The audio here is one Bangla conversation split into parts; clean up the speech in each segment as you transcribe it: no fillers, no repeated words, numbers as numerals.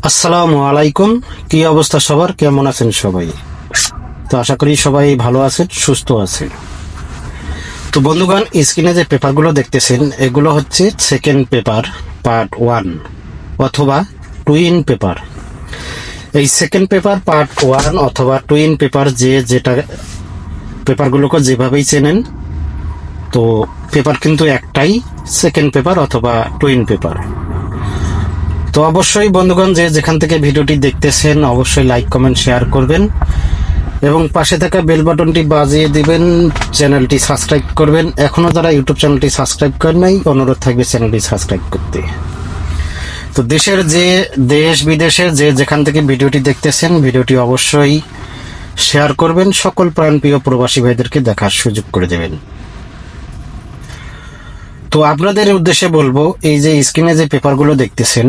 আসসালামু আলাইকুম। কি অবস্থা সবার, কেমন আছেন সবাই? তো আশা করি সবাই ভালো আছেন, সুস্থ আছেন। তো বন্ধুগণ, স্ক্রিনে যে পেপারগুলো দেখতেছেন এগুলো হচ্ছে সেকেন্ড পেপার পার্ট 1 অথবা টুইন পেপার। এই সেকেন্ড পেপার পার্ট 1 অথবা টুইন পেপার যেটা পেপারগুলোকে যেভাবেই চেনেন, তো পেপার কিন্তু একটাই, সেকেন্ড পেপার অথবা টুইন পেপার। তো অবশ্যই বন্ধুগণ, যেখান থেকে ভিডিওটি দেখতেছেন অবশ্যই লাইক কমেন্ট শেয়ার করবেন এবং পাশে থাকা বেল বাটনটি বাজিয়ে দিবেন, চ্যানেলটি সাবস্ক্রাইব করবেন। এখনো যারা ইউটিউব চ্যানেলটি সাবস্ক্রাইব করেন নাই, অনুরোধ থাকবে চ্যানেলটি সাবস্ক্রাইব করতে। তো দেশ বিদেশের যেখান থেকে ভিডিওটি দেখতেছেন ভিডিওটি অবশ্যই শেয়ার করবেন, সকল প্রাণপ্রিয় প্রবাসী ভাইদেরকে দেখার সুযোগ করে দেবেন। তো আপনাদের উদ্দেশ্যে বলবো, এই যে স্ক্রিনে যে পেপারগুলো দেখতেছেন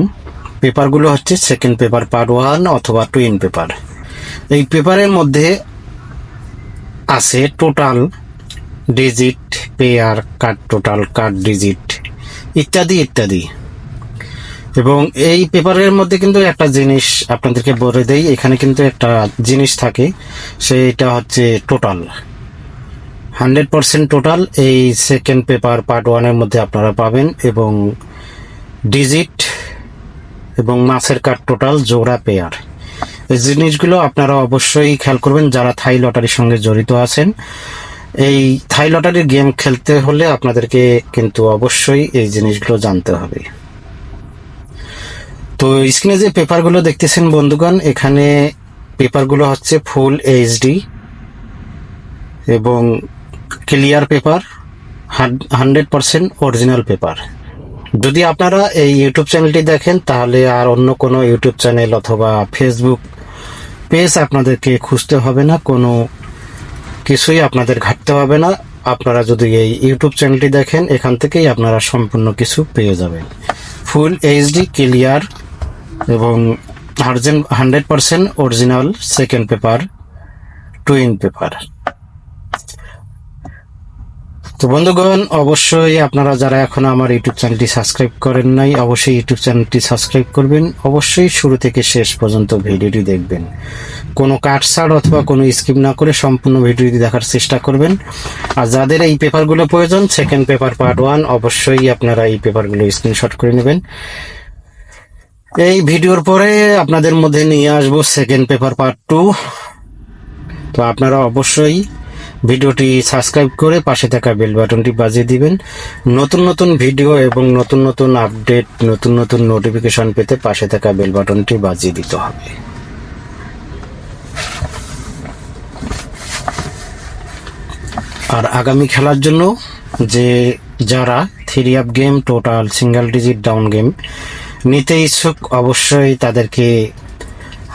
পেপারগুলো হচ্ছে সেকেন্ড পেপার পার্ট 1 অথবা টুইন পেপার। এই পেপারের মধ্যে আছে total, digit, pair, cut total, cut digit ইত্যাদি ইত্যাদি। এবং এই পেপারের মধ্যে কিন্তু একটা জিনিস আপনাদেরকে বলে দেই, এখানে কিন্তু একটা জিনিস থাকে, সেটা হচ্ছে টোটাল। 100% টোটাল এই সেকেন্ড পেপার পার্ট 1 এর মধ্যে আপনারা পাবেন, এবং ডিজিট এবং মাসের কাট টোটাল, জোড়া, পেয়ার। এই জিনিসগুলো আপনারা অবশ্যই খেয়াল করবেন যারা থাই লটারির সঙ্গে জড়িত আছেন। এই থাই লটারির গেম খেলতে হলে আপনাদেরকে কিন্তু অবশ্যই এই জিনিসগুলো জানতে হবে। তো স্ক্রিনে যে পেপারগুলো দেখতেছেন বন্ধুগণ, এখানে পেপারগুলো হচ্ছে ফুল এইচডি এবং ক্লিয়ার পেপার, 100% অরিজিনাল পেপার। যদি আপনারা এই ইউটিউব চ্যানেলটি দেখেন তাহলে আর অন্য কোনো ইউটিউব চ্যানেল অথবা ফেসবুক পেজ আপনাদেরকে খুঁজতে হবে না, কোনো কিছুই আপনাদের ঘাটতে হবে না। আপনারা যদি এই ইউটিউব চ্যানেলটি দেখেন এখান থেকেই আপনারা সম্পূর্ণ কিছু পেয়ে যাবেন। ফুল এইচডি, ক্লিয়ার এবং 100% original second paper, twin paper. তো বন্ধুগণ, অবশ্যই আপনারা যারা এখনো আমার ইউটিউব চ্যানেলটি সাবস্ক্রাইব করেন নাই অবশ্যই ইউটিউব চ্যানেলটি সাবস্ক্রাইব করবেন। অবশ্যই শুরু থেকে শেষ পর্যন্ত ভিডিওটি দেখবেন, কোনো কাটছাড় অথবা কোনো স্কিপ না করে সম্পূর্ণ ভিডিওটি দেখার চেষ্টা করবেন। আর যাদের এই পেপারগুলো প্রয়োজন সেকেন্ড পেপার পার্ট 1, অবশ্যই আপনারা এই পেপারগুলো স্ক্রিনশট করে নেবেন। এই ভিডিওর পরে আপনাদের মধ্যে নিয়ে আসবো সেকেন্ড পেপার পার্ট 2। তো আপনারা অবশ্যই ভিডিওটি সাবস্ক্রাইব করে পাশে থাকা বেল বাটনটি বাজিয়ে দিবেন। নতুন নতুন ভিডিও এবং নতুন নতুন আপডেট, নতুন নতুন নোটিফিকেশন পেতে পাশে থাকা বেল বাটনটি বাজিয়ে দিতে হবে। আর আগামী খেলার জন্য যারা 3 up game, total, single digit, down game নিতে ইচ্ছুক অবশ্যই তাদেরকে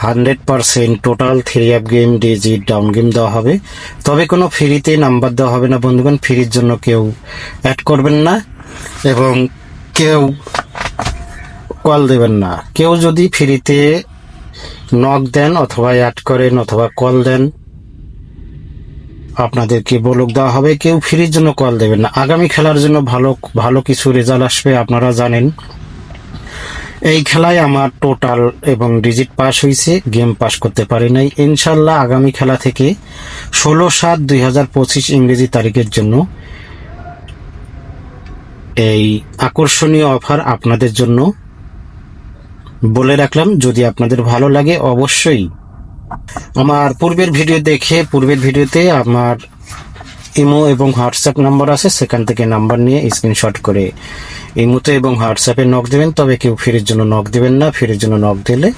100% total 3 up game, digit, down game দেওয়া হবে। তবে কোনো ফ্রিতে নাম্বার দেওয়া হবে না বন্ধুগণ, ফ্রির জন্য কেউ অ্যাড করবেন না এবং কেউ কল দেবেন না। কেউ যদি ফ্রিতে নক দেন অথবা অ্যাড করেন অথবা কল দেন আপনাদেরকে বলক দেওয়া হবে, কেউ ফ্রির জন্য কল দেবেন না। আগামী খেলার জন্য ভালো ভালো কিছু রেজাল্ট আসবে, আপনারা জানেন। এই খেলায় আমার টোটাল এবং ডিজিট পাস হয়েছে, গেম পাস করতে পারি নাই। ইনশাল্লাহ আগামী খেলা থেকে 16/7/2025 ইংরেজি তারিখের জন্য এই আকর্ষণীয় অফার আপনাদের জন্য বলে রাখলাম। যদি আপনাদের ভালো লাগে অবশ্যই আমার পূর্বের ভিডিওতে আমার ইমো এবং হোয়াটসঅ্যাপ নাম্বার আছে, সেখান থেকে নাম্বার নিয়ে স্ক্রিনশট করে ইমোতে এবং হোয়াটসঅ্যাপে নক দেবেন। তবে কেউ ফ্রির জন্য নক দেবেন না, ফ্রির জন্য নক দিলে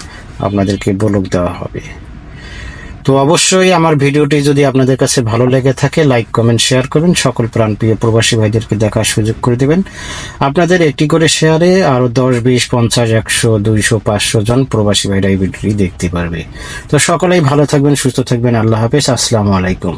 আপনাদেরকে বলক দেওয়া হবে। তো অবশ্যই আমার ভিডিওটি যদি আপনাদের কাছে ভালো লেগে থাকে লাইক কমেন্ট শেয়ার করবেন, সকল প্রাণপ্রিয় প্রবাসী ভাইদেরকে দেখার সুযোগ করে দেবেন। আপনাদের একটি করে শেয়ারে আরো 10, 20, 50, 100, 200, 500 জন প্রবাসী ভাইরা এই ভিডিওটি দেখতে পারবে। তো সকলেই ভালো থাকবেন, সুস্থ থাকবেন। আল্লাহ হাফেজ, আসসালামু আলাইকুম।